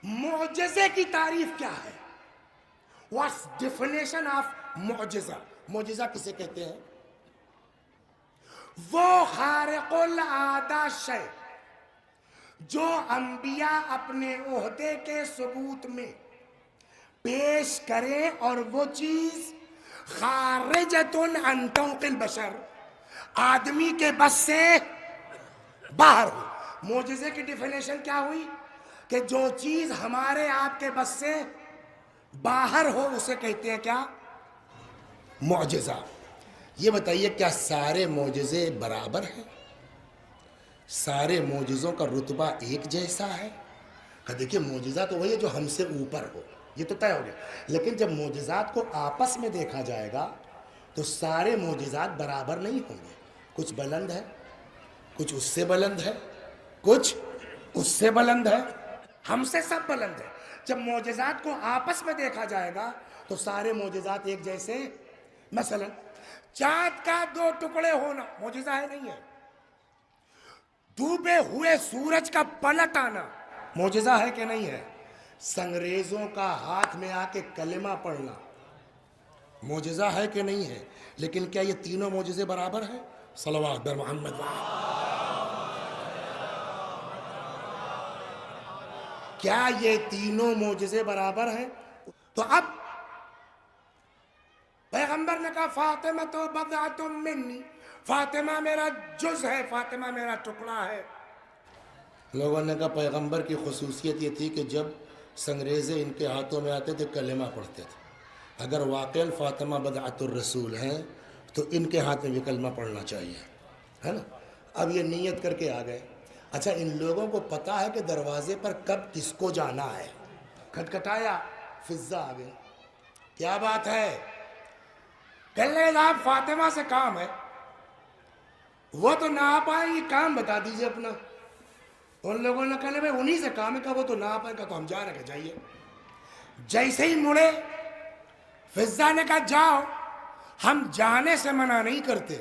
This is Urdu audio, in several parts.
معجزے کی تعریف کیا ہے؟ What's definition of معجزہ؟ معجزہ کسے کہتے ہیں؟ وہ خارق العادہ شے جو انبیاء اپنے عہدے کے ثبوت میں پیش کریں اور وہ چیز خارجۃ عن طوق البشر، آدمی کے بس سے باہر ہو۔ معجزے کی ڈیفینیشن کیا ہوئی؟ کہ جو چیز ہمارے آپ کے بس سے باہر ہو اسے کہتے ہیں کیا؟ معجزہ۔ یہ بتائیے کیا سارے معجزے برابر ہیں؟ سارے معجزوں کا رتبہ ایک جیسا ہے؟ کہ دیکھیے معجزہ تو وہی ہے جو ہم سے اوپر ہو، یہ تو طے ہو گیا، لیکن جب معجزات کو آپس میں دیکھا جائے گا تو سارے معجزات برابر نہیں ہوں گے۔ کچھ بلند ہے، کچھ اس سے بلند ہے، کچھ اس سے بلند ہے، ہم سے سب بلند ہے۔ جب معجزات کو آپس میں دیکھا جائے گا تو سارے معجزات ایک جیسے۔ مثلا چاند کا 2 ٹکڑے ہونا معجزہ ہے نہیں ہے؟ ڈوبے ہوئے سورج کا پلٹ آنا معجزہ ہے کہ نہیں ہے؟ سنگریزوں کا ہاتھ میں آ کے کلمہ پڑھنا معجزہ ہے کہ نہیں ہے؟ لیکن کیا یہ تینوں معجزے برابر ہیں؟ صلوات بر محمد۔ کیا یہ تینوں معجزے برابر ہیں؟ تو اب پیغمبر نے کہا فاطمہ تو بضعۃ منی، فاطمہ میرا جز ہے، فاطمہ میرا ٹکڑا ہے۔ لوگوں نے کہا پیغمبر کی خصوصیت یہ تھی کہ جب سنگریزے ان کے ہاتھوں میں آتے تھے کلمہ پڑھتے تھے، اگر واقعاً فاطمہ بضعۃ الرسول ہیں تو ان کے ہاتھ میں بھی کلمہ پڑھنا چاہیے، ہے نا؟ اب یہ نیت کر کے آ گئے۔ اچھا ان لوگوں کو پتا ہے کہ دروازے پر کب کس کو جانا ہے، کھٹکھٹایا، فضا آ گئی، کیا بات ہے؟ کہنے صاحب فاطمہ سے کام ہے، وہ تو نہ آ پائیں گی، کام بتا دیجئے اپنا۔ ان لوگوں نے کہا بھائی انہی سے کام ہے، کہ وہ تو نہ آ پائیں گا تو ہم جا رہے ہیں، جائیے۔ جیسے ہی مڑے فضا نے کہا جاؤ، ہم جانے سے منع نہیں کرتے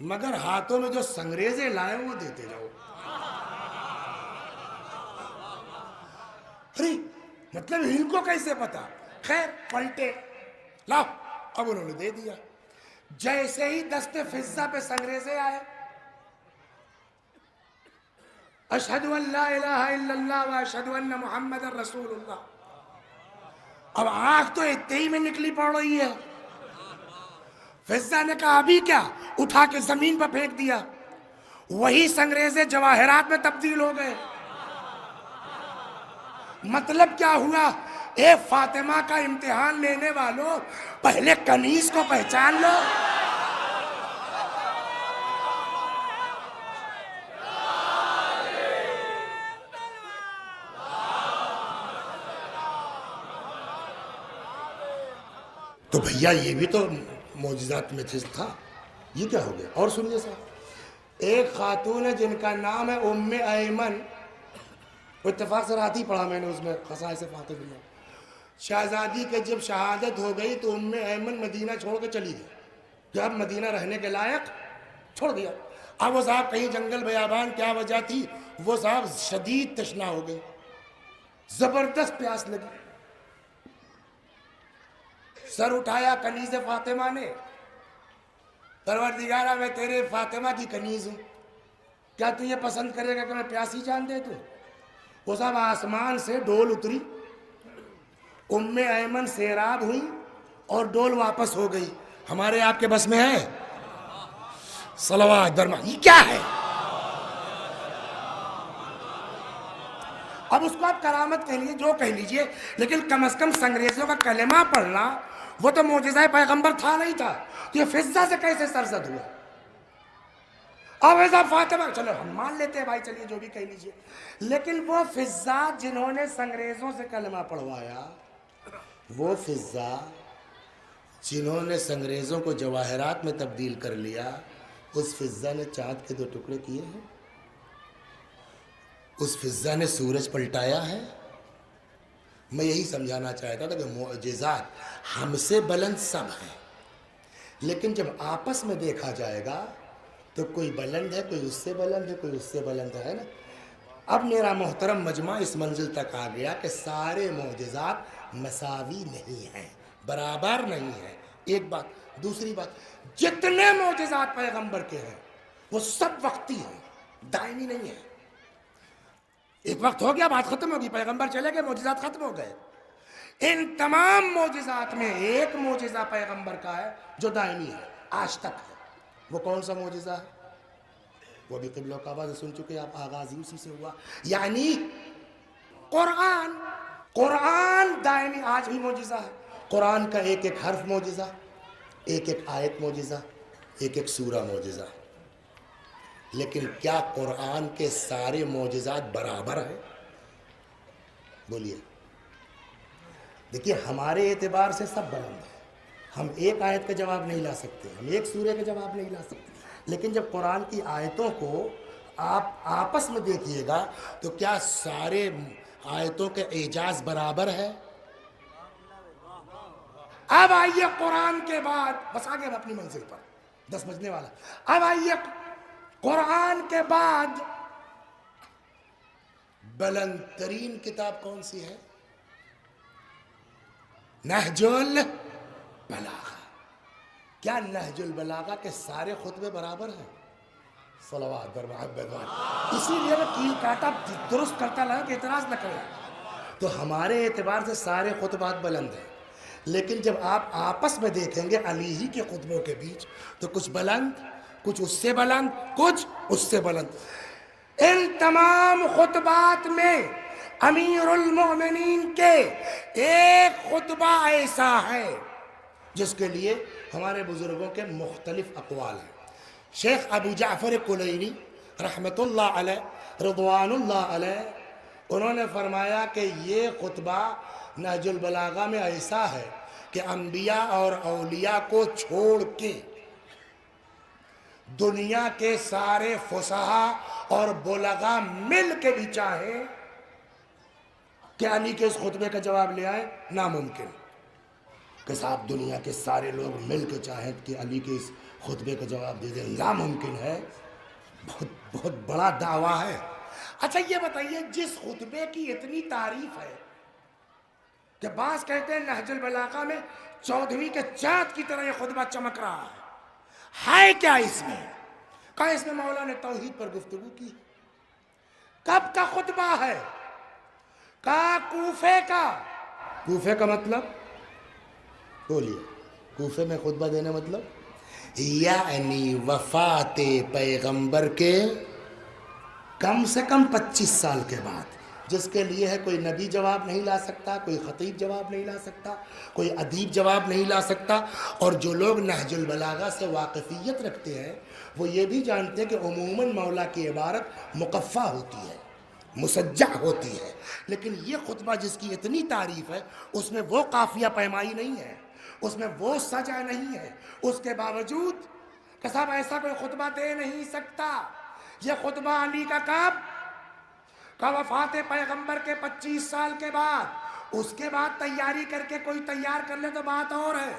مگر ہاتھوں میں جو سنگریزے لائے وہ دیتے جاؤ۔ ارے مطلب ان کو کیسے پتا؟ خیر پلٹے، لاؤ، اب انہوں نے دے دیا۔ جیسے ہی دست فضا پہ سنگریزے آئے، اشہد ان لا الہ الا اللہ و اشہد ان محمد رسول اللہ، اب آنکھ تو اتنے ہی میں نکلی پڑ رہی ہے۔ فضا نے کہا ابھی کیا؟ اٹھا کے زمین پر پھینک دیا، وہی سنگریزے جواہرات میں تبدیل ہو گئے۔ مطلب کیا ہوا؟ اے فاطمہ کا امتحان لینے والوں، پہلے کنیز کو پہچان لو۔ تو بھیا یہ بھی تو معجزات میں تھا، یہ کیا ہو گیا؟ اور سنیے صاحب، ایک خاتون ہے جن کا نام ہے ام ایمن، اتفاق سے رات ہی پڑھا میں نے اس میں خصائص فاطمہ۔ شہزادی کے جب شہادت ہو گئی تو ام ایمن مدینہ چھوڑ کے چلی گئی، کہ اب مدینہ رہنے کے لائق چھوڑ دیا۔ اب وہ صاحب کہیں جنگل بیابان، کیا وجہ تھی؟ وہ صاحب شدید تشنا ہو گئی، زبردست پیاس لگی، سر اٹھایا کنیز فاطمہ نے، پروردگارہ میں تیرے فاطمہ کی کنیز ہوں، کیا تو یہ پسند کرے گا کہ میں پیاسی جان دے دوں؟ وہ صاحب آسمان سے ڈول اتری، ام ایمن سیراب ہوئی اور ڈول واپس ہو گئی۔ ہمارے آپ کے بس میں ہے؟ صلوات برما، یہ کیا ہے؟ اب اس کو آپ کرامت کہہ لیجیے، جو کہہ لیجیے، لیکن کم از کم سنگریزوں کا کلمہ پڑھنا وہ تو معجزہ پیغمبر تھا نہیں تھا، یہ فضا سے کیسے سرزد ہوا؟ اب ایسا فاطمہ، چلو ہم مان لیتے ہیں بھائی، چلیے جو بھی کہہ لیجیے، لیکن وہ فضا جنہوں نے سنگریزوں سے کلمہ پڑھوایا، وہ فضا جنہوں نے سنگریزوں کو جواہرات میں تبدیل کر لیا، اس فضا نے چاند کے 2 ٹکڑے کیے ہیں، اس فضا نے سورج پلٹایا ہے۔ میں یہی سمجھانا چاہتا تھا کہ معجزات ہم سے بلند سب ہیں، لیکن جب آپس میں دیکھا جائے گا تو کوئی بلند ہے، کوئی اس سے بلند ہے، کوئی اس سے بلند ہے نا۔ اب میرا محترم مجمع اس منزل تک آ گیا کہ سارے معجزات مساوی نہیں ہیں، برابر نہیں ہیں، ایک بات۔ دوسری بات، جتنے معجزات پیغمبر کے ہیں وہ سب وقتی ہیں، دائمی نہیں ہیں۔ ایک وقت ہو گیا، بات ختم ہوگی، پیغمبر چلے گئے، معجزات ختم ہو گئے۔ ان تمام معجزات میں ایک معجزہ پیغمبر کا ہے جو دائمی ہے، آج تک ہے۔ وہ کون سا معجزہ ہے؟ وہ بھی قبلہ کعبہ سے سن چکے آپ، آغاز ہی اسی سے ہوا، یعنی قرآن۔ قرآن دائمی آج بھی معجزہ ہے۔ قرآن کا ایک ایک حرف معجزہ، ایک ایک آیت معجزہ، ایک ایک سورہ معجزہ۔ لیکن کیا قرآن کے سارے معجزات برابر ہیں؟ بولیے۔ دیکھیے، ہمارے اعتبار سے سب بلند ہے، ہم ایک آیت کا جواب نہیں لا سکتے، ہم ایک سورہ کا جواب نہیں لا سکتے، لیکن جب قرآن کی آیتوں کو آپ آپس میں دیکھیے گا تو کیا سارے آیتوں کے اعجاز برابر ہے؟ اب آئیے قرآن کے بعد، بس آگے اپنی منزل پر، 10 بجنے والا۔ اب آئیے قرآن کے بعد بلند ترین کتاب کون سی ہے؟ نہج البلاغہ۔ کیا نہج البلاغہ کے سارے خطبے برابر ہیں؟ صلوات بر محمد۔ اسی لیے میں کیل کاٹا درست کرتا لگا کہ اعتراض نہ کریں۔ تو ہمارے اعتبار سے سارے خطبات بلند ہیں، لیکن جب آپ آپس میں دیکھیں گے علی ہی کے خطبوں کے بیچ تو کچھ بلند، کچھ اس سے بلند، کچھ اس سے بلند۔ ان تمام خطبات میں امیر المومنین کے ایک خطبہ ایسا ہے جس کے لیے ہمارے بزرگوں کے مختلف اقوال ہیں۔ شیخ ابو جعفر کلینی رحمت اللہ علیہ، رضوان اللہ علیہ، انہوں نے فرمایا کہ یہ خطبہ نہج البلاغہ میں ایسا ہے کہ انبیاء اور اولیاء کو چھوڑ کے دنیا کے سارے فصحاء اور بلغاء مل کے بھی چاہیں کہ علی کے اس خطبے کا جواب لے آئے، ناممکن۔ کہ صاحب دنیا کے سارے لوگ مل کے چاہیں کہ علی کے اس خطبے کا جواب دے دیں، ناممکن ہے، بہت بڑا دعویٰ ہے۔ اچھا یہ بتائیے، جس خطبے کی اتنی تعریف ہے کہ بعض کہتے ہیں نہج البلاغہ میں 14ویں کے چاند کی طرح یہ خطبہ چمک رہا ہے کیا اس میں؟ کہا اس میں مولا نے توحید پر گفتگو کی۔ کب کا خطبہ ہے؟ کہا کوفے کا۔ کوفے کا مطلب بولیے، کوفے میں خطبہ دینا مطلب یعنی وفات پیغمبر کے کم سے کم 25 سال کے بعد، جس کے لیے ہے کوئی نبی جواب نہیں لا سکتا، کوئی خطیب جواب نہیں لا سکتا، کوئی ادیب جواب نہیں لا سکتا۔ اور جو لوگ نہج البلاغہ سے واقفیت رکھتے ہیں وہ یہ بھی جانتے ہیں کہ عموماً مولا کی عبارت مقفع ہوتی ہے، مسجع ہوتی ہے، لیکن یہ خطبہ جس کی اتنی تعریف ہے اس میں وہ قافیہ پیمائی نہیں ہے، اس میں وہ سجا نہیں ہے، اس کے باوجود کہ صاحب ایسا کوئی خطبہ دے نہیں سکتا۔ یہ خطبہ علی کا کب؟ کا وفات پیغمبر کے 25 سال کے بعد۔ اس کے بعد تیاری کر کے کوئی تیار کر لے تو بات اور ہے۔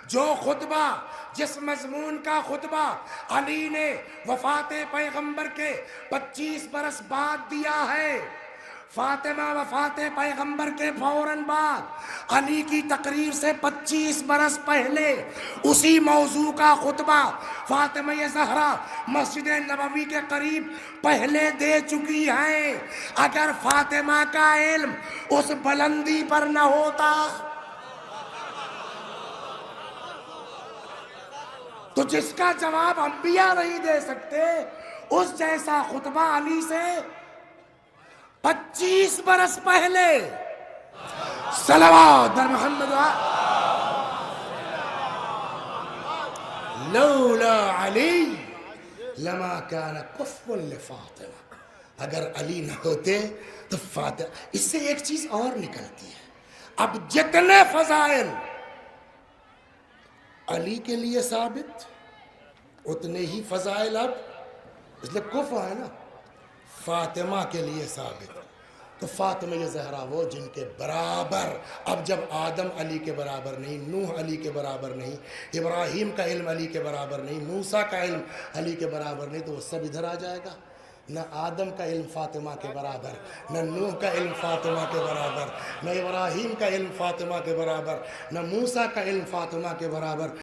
جو خطبہ، جس مضمون کا خطبہ علی نے وفات پیغمبر کے 25 برس بعد دیا ہے، فاطمہ وفات پیغمبر کے فوراً بعد، علی کی تقریر سے 25 برس پہلے اسی موضوع کا خطبہ فاطمہ زہرا مسجد نبوی کے قریب پہلے دے چکی ہیں۔ اگر فاطمہ کا علم اس بلندی پر نہ ہوتا تو جس کا جواب انبیاء نہیں دے سکتے، اس جیسا خطبہ علی سے 25 برس پہلے، صلوات بر محمد لولا علی لما کان کفوا لفاطمہ۔ اگر علی نہ ہوتے تو فاطمہ۔ اس سے ایک چیز اور نکلتی ہے، اب جتنے فضائل علی کے لیے ثابت اتنے ہی فضائل اب، اس لیے کفو ہے نا، فاطمہ کے لیے ثابت۔ تو فاطمہ زہرا وہ جن کے برابر، اب جب آدم علی کے برابر نہیں، نوح علی کے برابر نہیں، ابراہیم کا علم علی کے برابر نہیں، موسیٰ کا علم علی کے برابر نہیں، تو وہ سب ادھر آ جائے گا۔ نہ آدم کا علم فاطمہ کے برابر، نہ نوح کا علم فاطمہ کے برابر، نہ ابراہیم کا علم فاطمہ کے برابر، نہ موسیٰ کا علم فاطمہ کے برابر.